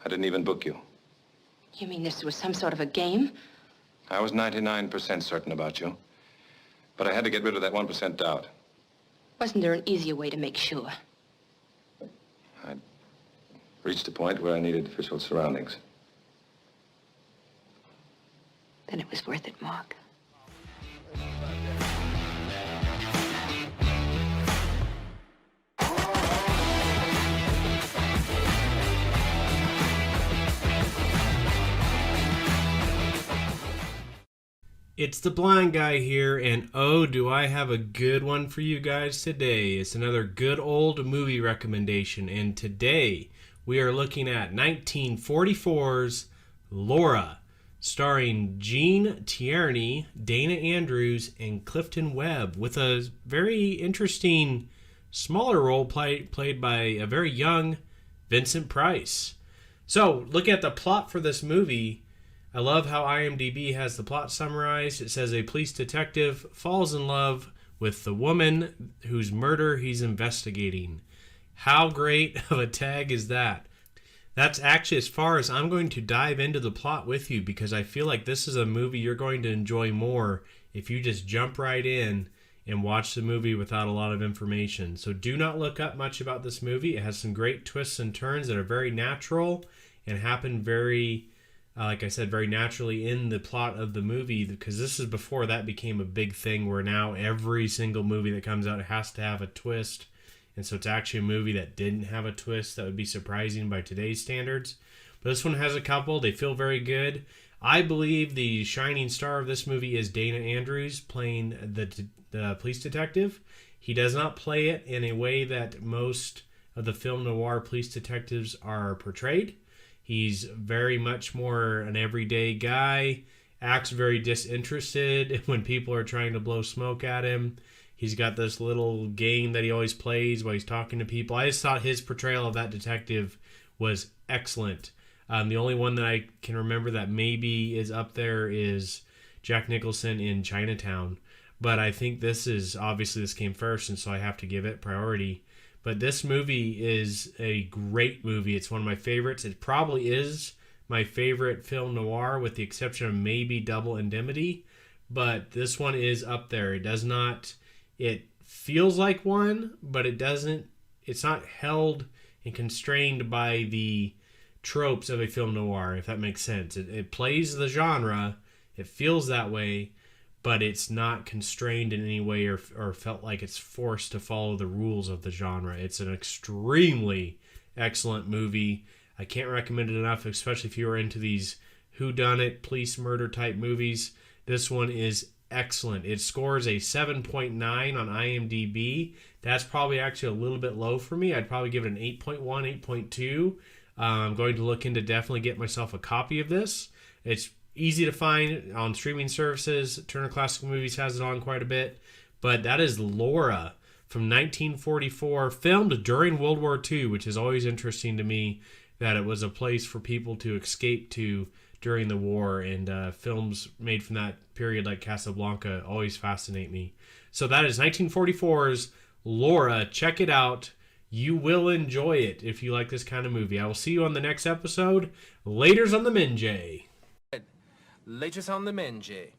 didn't even book you. You mean this was some sort of a game? I was 99% certain about you. But I had to get rid of that 1% doubt. Wasn't there an easier way to make sure? I'd reached a point where I needed official surroundings. Then it was worth it, Mark. It's the Blind Guy here, and oh, do I have a good one for you guys today. It's another good old movie recommendation, and today we are looking at 1944's Laura, starring Gene Tierney, Dana Andrews, and Clifton Webb, with a very interesting smaller role played by a very young Vincent Price. So, look at the plot for this movie. I love how IMDb has the plot summarized. It says a police detective falls in love with the woman whose murder he's investigating. How great of a tag is that? That's actually as far as I'm going to dive into the plot with you, because I feel like this is a movie you're going to enjoy more if you just jump right in and watch the movie without a lot of information. So do not look up much about this movie. It has some great twists and turns that are very natural and happen very... like I said, very naturally in the plot of the movie, because this is before that became a big thing where now every single movie that comes out has to have a twist. And so it's actually a movie that didn't have a twist that would be surprising by today's standards. But this one has a couple. They feel very good. I believe the shining star of this movie is Dana Andrews playing the police detective. He does not play it in a way that most of the film noir police detectives are portrayed. He's very much more an everyday guy, acts very disinterested when people are trying to blow smoke at him. He's got this little game that he always plays while he's talking to people. I just thought his portrayal of that detective was excellent. The only one that I can remember that maybe is up there is Jack Nicholson in Chinatown. But I think this came first, and so I have to give it priority. But this movie is a great movie. It's one of my favorites. It probably is my favorite film noir, with the exception of maybe Double Indemnity. But this one is up there. It feels like one, but it's not held and constrained by the tropes of a film noir, if that makes sense. It plays the genre. It feels that way. But it's not constrained in any way or felt like it's forced to follow the rules of the genre. It's an extremely excellent movie. I can't recommend it enough, especially if you are into these whodunit, police murder type movies. This one is excellent. It scores a 7.9 on IMDb. That's probably actually a little bit low for me. I'd probably give it an 8.1, 8.2. I'm going to look into definitely get myself a copy of this. It's easy to find on streaming services. Turner Classic Movies has it on quite a bit. But that is Laura from 1944, filmed during World War II, which is always interesting to me, that it was a place for people to escape to during the war. And films made from that period like Casablanca always fascinate me. So that is 1944's Laura. Check it out. You will enjoy it if you like this kind of movie. I will see you on the next episode. Laters on the Minjay. Latest on the Menjay.